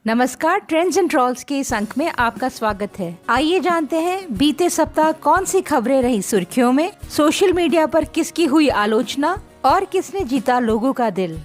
नमस्कार, trends and trolls के इस अंक में आपका स्वागत है। आइए जानते हैं बीते सप्ताह कौन सी खबरें रही सुर्खियों में, सोशल मीडिया पर किसकी हुई आलोचना और किसने जीता लोगों का दिल।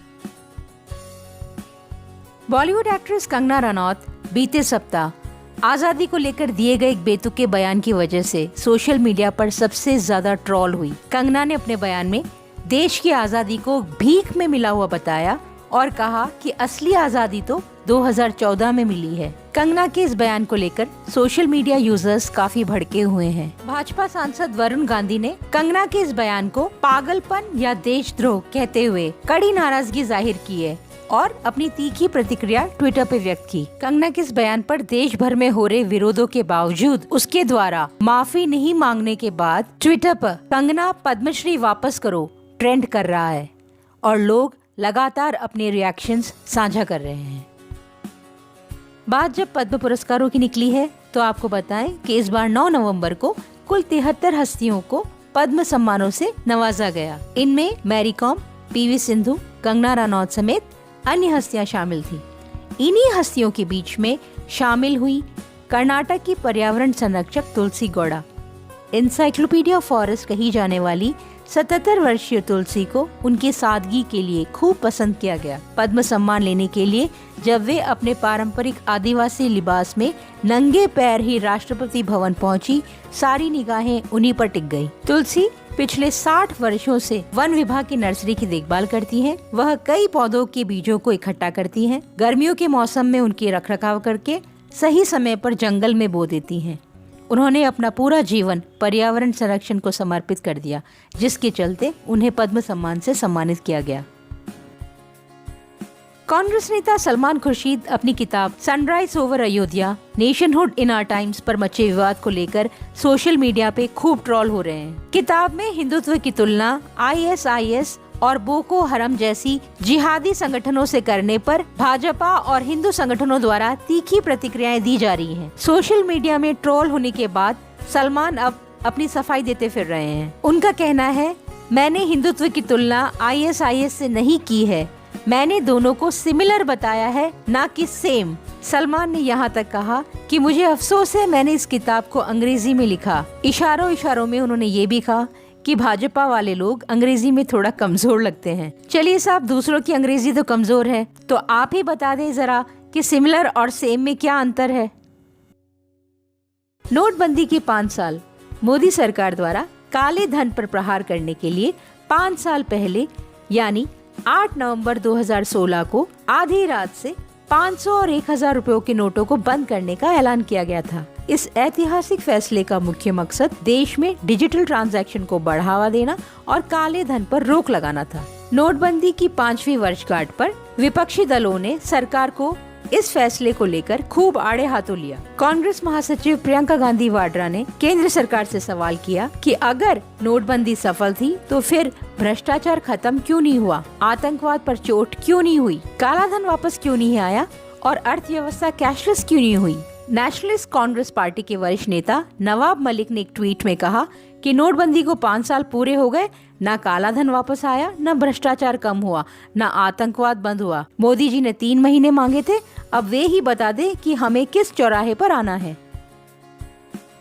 बॉलीवुड एक्ट्रेस कंगना रनौत बीते सप्ताह आजादी को लेकर दिए गए एक बेतुके बयान की वजह से सोशल मीडिया पर सबसे ज्यादा ट्रोल हुई। कंगना ने अपने बयान में देश की आजादी को भीख में मिला हुआ बताया और कहा कि असली आजादी तो 2014 में मिली है। कंगना के इस बयान को लेकर सोशल मीडिया यूजर्स काफी भड़के हुए हैं। भाजपा सांसद वरुण गांधी ने कंगना के इस बयान को पागलपन या देशद्रोह कहते हुए कड़ी नाराजगी जाहिर की है और अपनी तीखी प्रतिक्रिया ट्विटर पे व्यक्त की। कंगना के इस बयान पर देश भर में हो रहे विरोधों के बावजूद उसके द्वारा माफी नहीं मांगने के बाद ट्विटर पर कंगना पद्मश्री वापस करो ट्रेंड कर रहा है और लोग लगातार अपने रिएक्शंस साझा कर रहे हैं। बात जब पद्म पुरस्कारों की निकली है तो आपको बताएं कि इस बार 9 नवंबर को कुल 73 हस्तियों को पद्म सम्मानों से नवाजा गया। इनमें मैरी कॉम, पीवी सिंधु, कंगना रनौत समेत अन्य हस्तियां शामिल थी। इन्हीं हस्तियों के बीच में शामिल हुई कर्नाटक की पर्यावरण संरक्षक तुलसी गौड़ा। एनसाइक्लोपीडिया फॉरेस्ट कही जाने वाली 77 वर्षीय तुलसी को उनकी सादगी के लिए खूब पसंद किया गया। पद्म सम्मान लेने के लिए जब वे अपने पारंपरिक आदिवासी लिबास में नंगे पैर ही राष्ट्रपति भवन पहुंची, सारी निगाहें उन्हीं पर टिक गई। तुलसी पिछले 60 वर्षों से वन विभाग की नर्सरी की देखभाल करती हैं। वह कई पौधों के बीजों को इकट्ठा करती हैं। गर्मियों के मौसम में उनकी रखरखाव करके सही समय पर जंगल में बो देती हैं। उन्होंने अपना पूरा जीवन पर्यावरण संरक्षण को समर्पित कर दिया, जिसके चलते उन्हें पद्म सम्मान से सम्मानित किया गया। कांग्रेस नेता सलमान खुर्शीद अपनी किताब sunrise over Ayodhya nationhood in our times पर मचे विवाद को लेकर सोशल मीडिया पे खूब ट्रोल हो रहे हैं। किताब में हिंदुत्व की तुलना ISIS और बोको हरम जैसी जिहादी संगठनों से करने पर भाजपा और हिंदू संगठनों द्वारा तीखी प्रतिक्रियाएं दी जा रही हैं। सोशल मीडिया में ट्रोल होने के बाद सलमान अब अपनी सफाई देते फिर रहे हैं। उनका कहना है, मैंने हिंदुत्व की तुलना ISIS से नहीं की है, मैंने दोनों को सिमिलर बताया है, ना कि सेम। सलमान ने यहाँ तक कहा कि मुझे अफसोस है मैंने इस किताब को अंग्रेजी में लिखा। इशारों इशारों में उन्होंने ये भी कहा कि भाजपा वाले लोग अंग्रेजी में थोड़ा कमजोर लगते हैं। चलिए साहब, दूसरों की अंग्रेजी तो कमजोर है, तो आप ही बता दें जरा कि सिमिलर और सेम में क्या अंतर है। नोटबंदी के 5 साल मोदी सरकार द्वारा काले धन पर प्रहार करने के लिए 5 साल पहले यानी 8 नवंबर 2016 को आधी रात से 500 और 1000 रुपयों के नोटों को बंद करने का ऐलान किया गया था। इस ऐतिहासिक फैसले का मुख्य मकसद देश में डिजिटल ट्रांजैक्शन को बढ़ावा देना और काले धन पर रोक लगाना था। नोटबंदी की 5वीं वर्षगांठ पर विपक्षी दलों ने सरकार को इस फैसले को लेकर खूब आड़े हाथों लिया। कांग्रेस महासचिव प्रियंका गांधी वाड्रा ने केंद्र सरकार से सवाल किया कि अगर नोटबंदी सफल थी तो फिर भ्रष्टाचार खत्म क्यों नहीं हुआ, आतंकवाद पर चोट क्यों नहीं हुई, काला धन वापस क्यों नहीं आया और अर्थव्यवस्था कैशलेस क्यों नहीं हुई। नेशनलिस्ट कांग्रेस पार्टी के वरिष्ठ नेता नवाब मलिक ने एक ट्वीट में कहा कि नोटबंदी को 5 साल पूरे हो गए, न काला धन वापस आया, न भ्रष्टाचार कम हुआ, न आतंकवाद बंद हुआ। मोदी जी ने 3 महीने मांगे थे, अब वे ही बता दे कि हमें किस चौराहे पर आना है।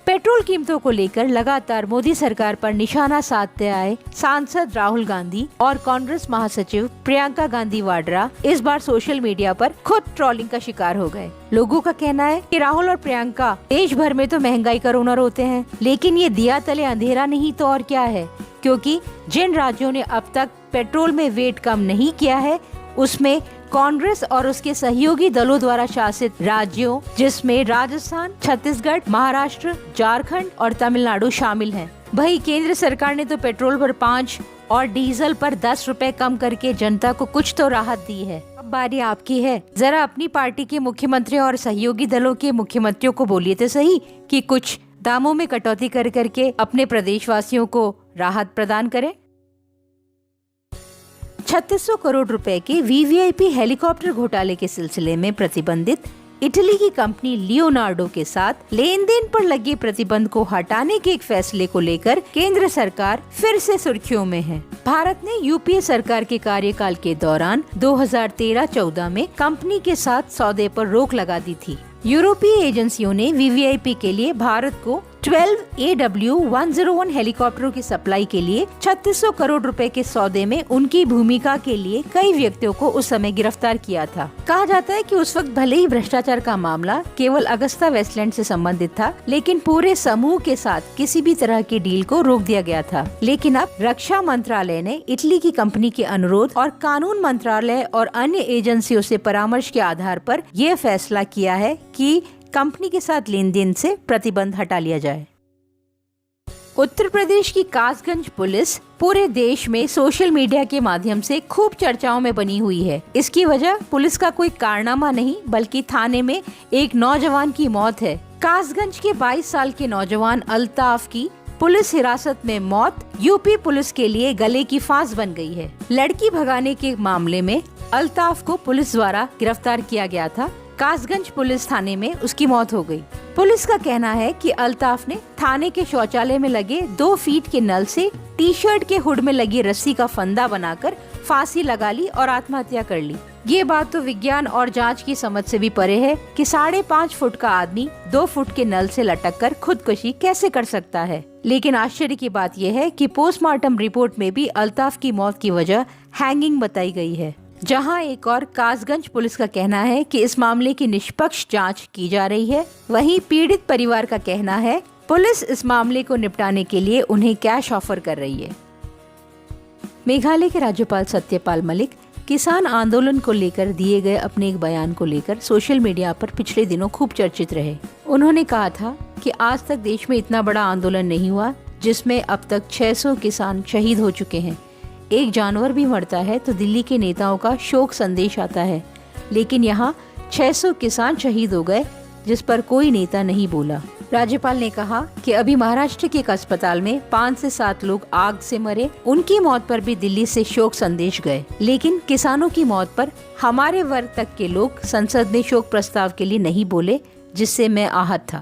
पेट्रोल कीमतों को लेकर लगातार मोदी सरकार पर निशाना साधते आए सांसद राहुल गांधी और कांग्रेस महासचिव प्रियंका गांधी वाड्रा इस बार सोशल मीडिया पर खुद ट्रोलिंग का शिकार हो गए। लोगों का कहना है कि राहुल और प्रियंका देश भर में तो महंगाई का रोना रोते हैं, लेकिन ये दिया तले अंधेरा नहीं तो और क्या है, क्योंकि जिन राज्यों ने अब तक पेट्रोल में वेट कम नहीं किया है उसमें कांग्रेस और उसके सहयोगी दलों द्वारा शासित राज्यों जिसमें राजस्थान, छत्तीसगढ़, महाराष्ट्र, झारखंड और तमिलनाडु शामिल हैं। भाई केंद्र सरकार ने तो पेट्रोल पर 5 और डीजल पर 10 रुपए कम करके जनता को कुछ तो राहत दी है। अब बारी आपकी है, जरा अपनी पार्टी के मुख्यमंत्री और सहयोगी दलों के मुख्यमंत्रियों को बोलिए तो सही कि कुछ दामों में कटौती कर करके अपने प्रदेशवासियों को राहत प्रदान करें। 3600 करोड़ रुपए के VVIP हेलीकॉप्टर घोटाले के सिलसिले में प्रतिबंधित इटली की कंपनी लियोनार्डो के साथ लेन देन पर लगे प्रतिबंध को हटाने के एक फैसले को लेकर केंद्र सरकार फिर से सुर्खियों में है। भारत ने यूपीए सरकार के कार्यकाल के दौरान 2013-14 में कंपनी के साथ सौदे पर रोक लगा दी थी। यूरोपीय एजेंसियों ने वीवीआईपी के लिए भारत को 12 AW101 हेलीकॉप्टरों की सप्लाई के लिए 3600 करोड़ रुपए के सौदे में उनकी भूमिका के लिए कई व्यक्तियों को उस समय गिरफ्तार किया था। कहा जाता है कि उस वक्त भले ही भ्रष्टाचार का मामला केवल अगस्ता वेस्टलैंड से संबंधित था, लेकिन पूरे समूह के साथ किसी भी तरह की डील को रोक दिया गया था। लेकिन अब रक्षा मंत्रालय ने इटली की कंपनी के अनुरोध और कानून मंत्रालय और अन्य एजेंसियों से परामर्श के आधार पर यह फैसला किया है कि कंपनी के साथ लेन देन से प्रतिबंध हटा लिया जाए। उत्तर प्रदेश की कासगंज पुलिस पूरे देश में सोशल मीडिया के माध्यम से खूब चर्चाओं में बनी हुई है। इसकी वजह पुलिस का कोई कारनामा नहीं, बल्कि थाने में एक नौजवान की मौत है। कासगंज के 22 साल के नौजवान अल्ताफ की पुलिस हिरासत में मौत यूपी पुलिस के लिए गले की फांस बन गई है। लड़की भगाने के मामले में अल्ताफ को पुलिस द्वारा गिरफ्तार किया गया था। कासगंज पुलिस थाने में उसकी मौत हो गई। पुलिस का कहना है कि अल्ताफ ने थाने के शौचालय में लगे 2 फीट के नल से टी-शर्ट के हुड में लगी रस्सी का फंदा बनाकर फांसी लगा ली और आत्महत्या कर ली। ये बात तो विज्ञान और जांच की समझ से भी परे है कि 5.5 फुट का आदमी 2 फुट के नल से लटक कर खुदकुशी कैसे कर सकता है। लेकिन आश्चर्य की बात यह है कि पोस्टमार्टम रिपोर्ट में भी अल्ताफ की मौत की वजह हैंगिंग बताई गई है। जहां एक और कासगंज पुलिस का कहना है कि इस मामले की निष्पक्ष जांच की जा रही है, वहीं पीड़ित परिवार का कहना है पुलिस इस मामले को निपटाने के लिए उन्हें कैश ऑफर कर रही है। मेघालय के राज्यपाल सत्यपाल मलिक किसान आंदोलन को लेकर दिए गए अपने एक बयान को लेकर सोशल मीडिया पर पिछले दिनों खूब चर्चित रहे। उन्होंने कहा था कि आज तक देश में इतना बड़ा आंदोलन नहीं हुआ जिसमें अब तक 600 किसान शहीद हो चुके हैं। एक जानवर भी मरता है तो दिल्ली के नेताओं का शोक संदेश आता है, लेकिन यहाँ 600 किसान शहीद हो गए जिस पर कोई नेता नहीं बोला। राज्यपाल ने कहा कि अभी महाराष्ट्र के एक अस्पताल में 5 से 7 लोग आग से मरे, उनकी मौत पर भी दिल्ली से शोक संदेश गए, लेकिन किसानों की मौत पर हमारे वर्ग तक के लोग संसद में शोक प्रस्ताव के लिए नहीं बोले, जिससे मैं आहत था।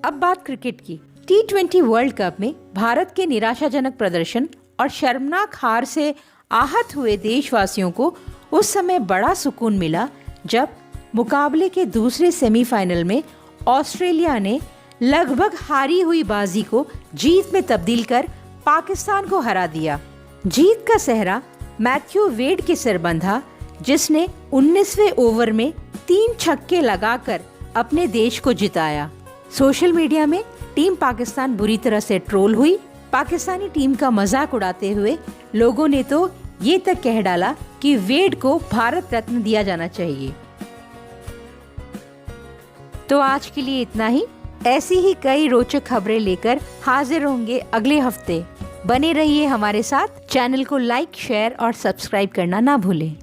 अब बात क्रिकेट की। T20 वर्ल्ड कप में भारत के निराशाजनक प्रदर्शन और शर्मनाक हार से आहत हुए देशवासियों को उस समय बड़ा सुकून मिला जब मुकाबले के दूसरे सेमीफाइनल में ऑस्ट्रेलिया ने लगभग हारी हुई बाजी को जीत में तब्दील कर पाकिस्तान को हरा दिया। जीत का सेहरा मैथ्यू वेड के सिर बंधा, जिसने 19वें ओवर में 3 छक्के लगाकर अपने देश को जिताया। सोशल मीडिया में टीम पाकिस्तान बुरी तरह से ट्रोल हुई। पाकिस्तानी टीम का मजाक उड़ाते हुए लोगों ने तो ये तक कह डाला कि वेड को भारत रत्न दिया जाना चाहिए। तो आज के लिए इतना ही। ऐसी ही कई रोचक खबरें लेकर हाजिर होंगे अगले हफ्ते। बने रहिए हमारे साथ। चैनल को लाइक, शेयर और सब्सक्राइब करना ना भूलें।